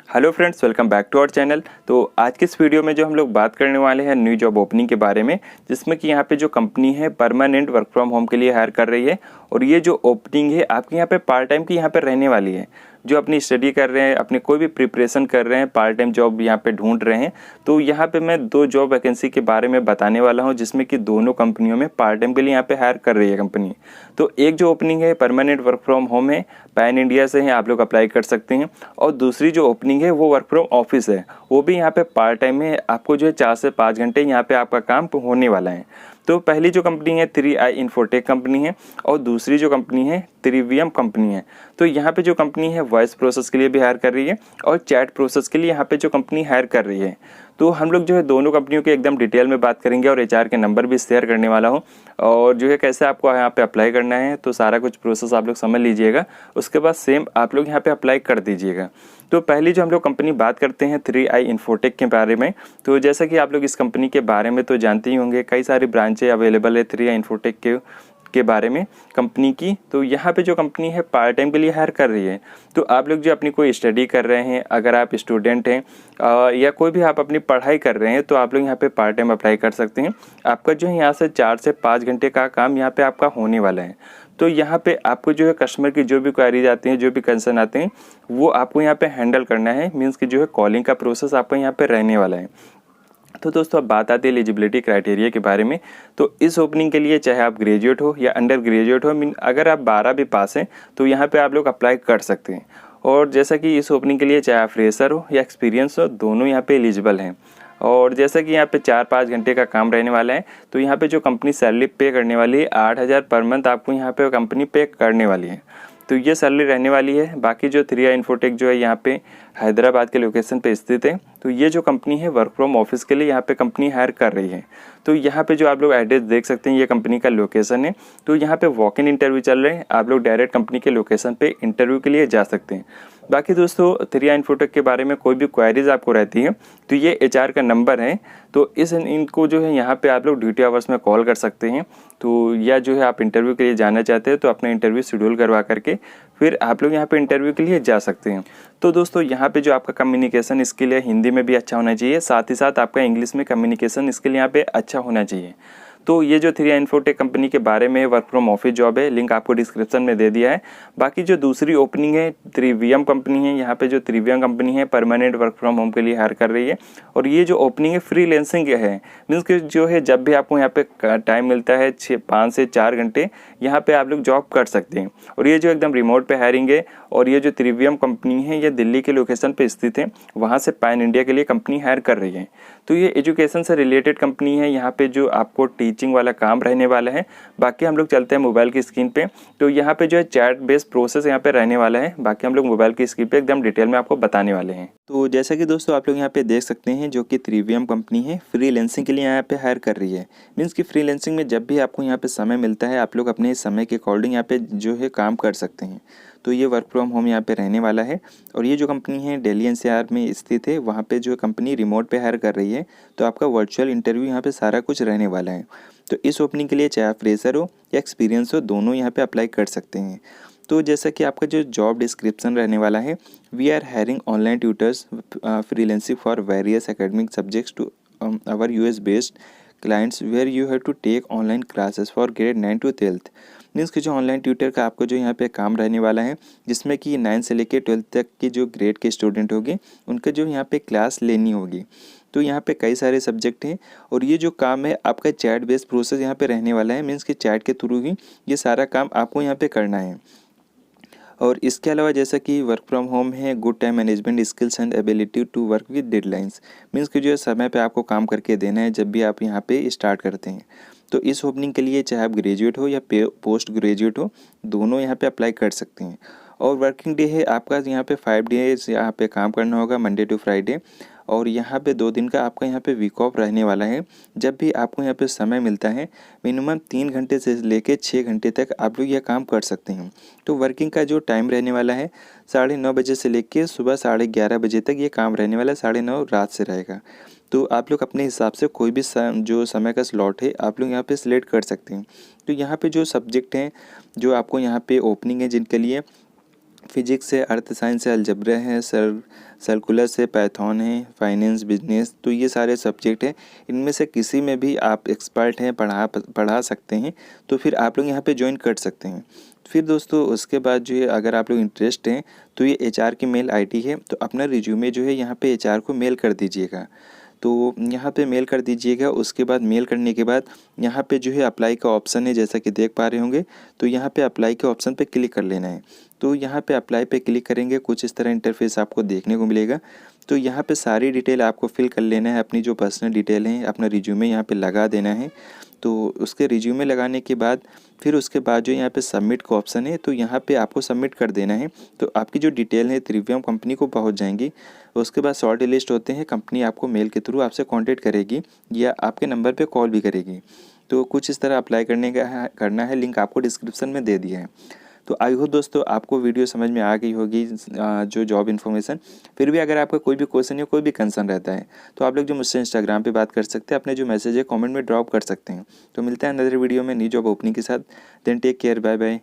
Hello friends, welcome back to our channel. तो आज के इस वीडियो में जो हम लोग बात करने वाले हैं न्यू जॉब ओपनिंग के बारे में, जिसमें कि यहाँ पे जो कंपनी है परमानेंट वर्क फ्रॉम होम के लिए हायर कर रही है। और ये जो ओपनिंग है आपके यहाँ पे पार्ट टाइम की यहाँ पे रहने वाली है। जो अपनी स्टडी कर रहे हैं, अपनी कोई भी प्रिपरेशन कर रहे हैं, पार्ट टाइम जॉब यहाँ पे ढूंढ रहे हैं, तो यहाँ पे मैं 2 जॉब वैकेंसी के बारे में बताने वाला हूँ, जिसमें कि दोनों कंपनियों में पार्ट टाइम के लिए यहाँ पे हायर कर रही है कंपनी। तो एक जो ओपनिंग है परमानेंट वर्क फ्रॉम होम है, पैन इंडिया से है, आप लोग अप्लाई कर सकते हैं। और दूसरी जो ओपनिंग है वो वर्क फ्रॉम ऑफिस है, वो भी यहाँ पे पार्ट टाइम में आपको जो है 4 से 5 घंटे यहाँ पे आपका काम होने वाला है। तो पहली जो कंपनी है 3i इन्फोटेक कंपनी है, और दूसरी जो कंपनी है त्रिवियम कंपनी है। तो यहाँ पे जो कंपनी है वॉइस प्रोसेस के लिए भी हायर कर रही है, और चैट प्रोसेस के लिए यहाँ पे जो कंपनी हायर कर रही है। तो हम लोग जो है दोनों कंपनियों के एकदम डिटेल में बात करेंगे, और एचआर के नंबर भी शेयर करने वाला हूँ, और जो है कैसे आपको यहाँ पे अप्लाई करना है, तो सारा कुछ प्रोसेस आप लोग समझ लीजिएगा। उसके बाद सेम आप लोग यहाँ पे अप्लाई कर दीजिएगा। तो पहली जो हम लोग कंपनी बात करते हैं 3i इन्फोटेक के बारे में। तो जैसा कि आप लोग इस कंपनी के बारे में तो जानते ही होंगे, कई सारी ब्रांचें अवेलेबल है 3i इन्फोटेक के बारे में कंपनी की। तो यहाँ पे जो कंपनी है पार्ट टाइम के लिए हायर कर रही है। तो आप लोग जो अपनी कोई स्टडी कर रहे हैं, अगर आप स्टूडेंट हैं या कोई भी आप अपनी पढ़ाई कर रहे हैं, तो आप लोग यहाँ पे पार्ट टाइम अप्लाई कर सकते हैं। आपका जो है यहाँ से 4 से 5 घंटे का काम यहाँ पे आपका होने वाला है। तो यहाँ पे आपको जो है कस्टमर की जो भी क्वेरीज आती हैं, जो भी कंसर्न आते हैं, वो आपको यहाँ पे हैंडल करना है। मीन्स कि जो है कॉलिंग का प्रोसेस आपको यहाँ पे रहने वाला है। तो दोस्तों अब बात आती है एलिजिबिलिटी क्राइटेरिया के बारे में। तो इस ओपनिंग के लिए चाहे आप ग्रेजुएट हो या अंडर ग्रेजुएट हो, अगर आप 12 भी पास हैं तो यहाँ पे आप लोग अप्लाई कर सकते हैं। और जैसा कि इस ओपनिंग के लिए चाहे आप फ्रेशर हो या एक्सपीरियंस हो, दोनों यहाँ पे एलिजिबल हैं। और जैसा कि यहाँ पे 4-5 घंटे का काम रहने वाला है, तो यहाँ पे जो कंपनी सैलरी पे करने वाली है 8,000 पर मंथ आपको यहाँ पे कंपनी पे करने वाली है। तो ये सैलरी रहने वाली है। बाकी जो 3i इन्फोटेक जो है यहाँ पे हैदराबाद के लोकेशन पे स्थित है। तो ये जो कंपनी है वर्क फ्रॉम ऑफिस के लिए यहाँ पे कंपनी हायर कर रही है। तो यहाँ पे जो आप लोग एड्रेस देख सकते हैं, ये कंपनी का लोकेशन है। तो यहाँ पे वॉक इन इंटरव्यू चल रहे हैं, आप लोग डायरेक्ट कंपनी के लोकेशन पे इंटरव्यू के लिए जा सकते हैं। बाकी दोस्तों 3i इन्फोटेक के बारे में कोई भी क्वेरीज आपको रहती है, तो ये एचआर का नंबर है। तो इनको जो है यहाँ पे आप लोग ड्यूटी आवर्स में कॉल कर सकते हैं। तो या जो है आप इंटरव्यू के लिए जाना चाहते हैं, तो अपना इंटरव्यू शेड्यूल करवा करके फिर आप लोग यहाँ पे इंटरव्यू के लिए जा सकते हैं। तो दोस्तों यहाँ पे जो आपका कम्युनिकेशन स्किल है हिंदी में भी अच्छा होना चाहिए, साथ ही साथ आपका इंग्लिश में कम्युनिकेशन स्किल यहाँ पे अच्छा होना चाहिए। तो ये जो 3i इन्फोटेक कंपनी के बारे में वर्क फ्रॉम ऑफिस जॉब है, लिंक आपको डिस्क्रिप्शन में दे दिया है। बाकी जो दूसरी ओपनिंग है त्रिवियम कंपनी है, यहाँ पे जो त्रिवियम कंपनी है परमानेंट वर्क फ्रॉम होम के लिए हायर कर रही है। और ये जो ओपनिंग है फ्रीलांसिंग है, मीन्स कि जो है जब भी आपको यहाँ पे टाइम मिलता है 5 से 4 घंटे यहाँ पे आप लोग जॉब कर सकते हैं। और ये जो एकदम रिमोट पे हायरिंग है। और ये जो त्रिवियम कंपनी है ये दिल्ली के लोकेशन पे स्थित है, वहाँ से पैन इंडिया के लिए कंपनी हायर कर रही है। तो ये एजुकेशन से रिलेटेड कंपनी है, यहाँ पे जो आपको टीचिंग वाला काम रहने वाला है। बाकी हम लोग चलते हैं मोबाइल की स्क्रीन पे। तो यहाँ पे जो है चैट बेस्ड प्रोसेस यहाँ पे रहने वाला है। बाकी हम लोग मोबाइल की स्क्रीन पे एकदम डिटेल में आपको बताने वाले हैं। तो जैसा कि दोस्तों आप लोग यहाँ पे देख सकते हैं, जो कि त्रिवियम कंपनी है फ्रीलांसिंग के लिए यहाँ पे हायर कर रही है। मीन्स कि फ्रीलांसिंग में जब भी आपको यहाँ पे समय मिलता है, आप लोग अपने समय के अकॉर्डिंग यहाँ पे जो है काम कर सकते हैं। तो ये वर्क फ्रॉम होम यहाँ पे रहने वाला है। और ये जो कंपनी है दिल्ली एनसीआर में स्थित है, वहाँ पे जो कंपनी रिमोट पे हायर कर रही है। तो आपका वर्चुअल इंटरव्यू यहाँ पे सारा कुछ रहने वाला है। तो इस ओपनिंग के लिए चाहे आप फ्रेशर हो या एक्सपीरियंस हो, दोनों यहाँ पे अप्लाई कर सकते हैं। तो जैसा कि आपका जो जॉब डिस्क्रिप्शन रहने वाला है, we are hiring online tutors freelancing for various academic subjects to our US based clients where you have to take online classes for grade 9 to 12th। Means कि जो ऑनलाइन ट्यूटर का आपको जो यहाँ पे काम रहने वाला है, जिसमें कि 9 से लेकर 12 तक के जो ग्रेड के स्टूडेंट होंगे उनका जो यहाँ पे क्लास लेनी होगी। तो यहाँ पे कई सारे सब्जेक्ट हैं। और ये जो काम है आपका चैट बेस्ड प्रोसेस यहाँ पे रहने वाला है। मीन्स कि चैट के थ्रू ही ये सारा काम आपको यहाँ पे करना है। और इसके अलावा जैसा कि वर्क फ्रॉम होम है, good time management skills and ability to work with deadlines. Means कि जो है समय पे आपको काम करके देना है जब भी आप यहाँ पे स्टार्ट करते हैं। तो इस ओपनिंग के लिए चाहे आप ग्रेजुएट हो या पोस्ट ग्रेजुएट हो, दोनों यहाँ पे अप्लाई कर सकते हैं। और वर्किंग डे है आपका यहाँ पे 5 डेज यहाँ पे काम करना होगा, मंडे टू फ्राइडे। और यहाँ पे 2 दिन का आपका यहाँ पे वीक ऑफ रहने वाला है। जब भी आपको यहाँ पे समय मिलता है, मिनिमम 3 घंटे से लेके 6 घंटे तक आप लोग यह काम कर सकते हैं। तो वर्किंग का जो टाइम रहने वाला है 9:30 बजे से लेके सुबह 11:30 बजे तक ये काम रहने वाला है, 9:30 रात से रहेगा। तो आप लोग अपने हिसाब से कोई भी जो समय का स्लॉट है आप लोग यहाँ पे सिलेक्ट कर सकते हैं। तो यहाँ पे जो सब्जेक्ट हैं, जो आपको यहाँ पे ओपनिंग है जिनके लिए, फिजिक्स है, अर्थ साइंस है, अलजेब्रा है, सर्कुलर से पाइथन है, फाइनेंस, बिजनेस, तो ये सारे सब्जेक्ट हैं। इनमें से किसी में भी आप एक्सपर्ट हैं, पढ़ा सकते हैं, तो फिर आप लोग यहाँ पे ज्वाइन कर सकते हैं। फिर दोस्तों उसके बाद जो है अगर आप लोग इंटरेस्ट हैं तो ये एचआर की मेल आईडी है, तो अपना रिज्यूमे जो है यहाँ पे एचआर को मेल कर दीजिएगा। तो यहाँ पे मेल कर दीजिएगा। उसके बाद मेल करने के बाद यहाँ पे जो है अप्लाई का ऑप्शन है, जैसा कि देख पा रहे होंगे। तो यहाँ पे अप्लाई के ऑप्शन पे क्लिक कर लेना है। तो यहाँ पे अप्लाई पे क्लिक करेंगे, कुछ इस तरह इंटरफेस आपको देखने को मिलेगा। तो यहाँ पे सारी डिटेल आपको फिल कर लेना है, अपनी जो पर्सनल डिटेल है, अपना रिज्यूमे यहाँ पे लगा देना है। तो उसके रिज्यूमे लगाने के बाद फिर उसके बाद जो यहाँ पे सबमिट का ऑप्शन है, तो यहाँ पे आपको सबमिट कर देना है। तो आपकी जो डिटेल है त्रिवियम कंपनी को पहुँच जाएंगी। उसके बाद शॉर्ट लिस्ट होते हैं, कंपनी आपको मेल के थ्रू आपसे कांटेक्ट करेगी या आपके नंबर पे कॉल भी करेगी। तो कुछ इस तरह अप्लाई करना है, लिंक आपको डिस्क्रिप्शन में दे दिया है। तो आई होप दोस्तों आपको वीडियो समझ में आ गई होगी, जो जॉब इन्फॉर्मेशन। फिर भी अगर आपका कोई भी क्वेश्चन या कोई भी कंसर्न रहता है तो आप लोग जो मुझसे इंस्टाग्राम पे बात कर सकते हैं, अपने जो मैसेज है कमेंट में ड्रॉप कर सकते हैं। तो मिलते हैं अनदर वीडियो में न्यू जॉब ओपनिंग के साथ। Then take care, bye bye.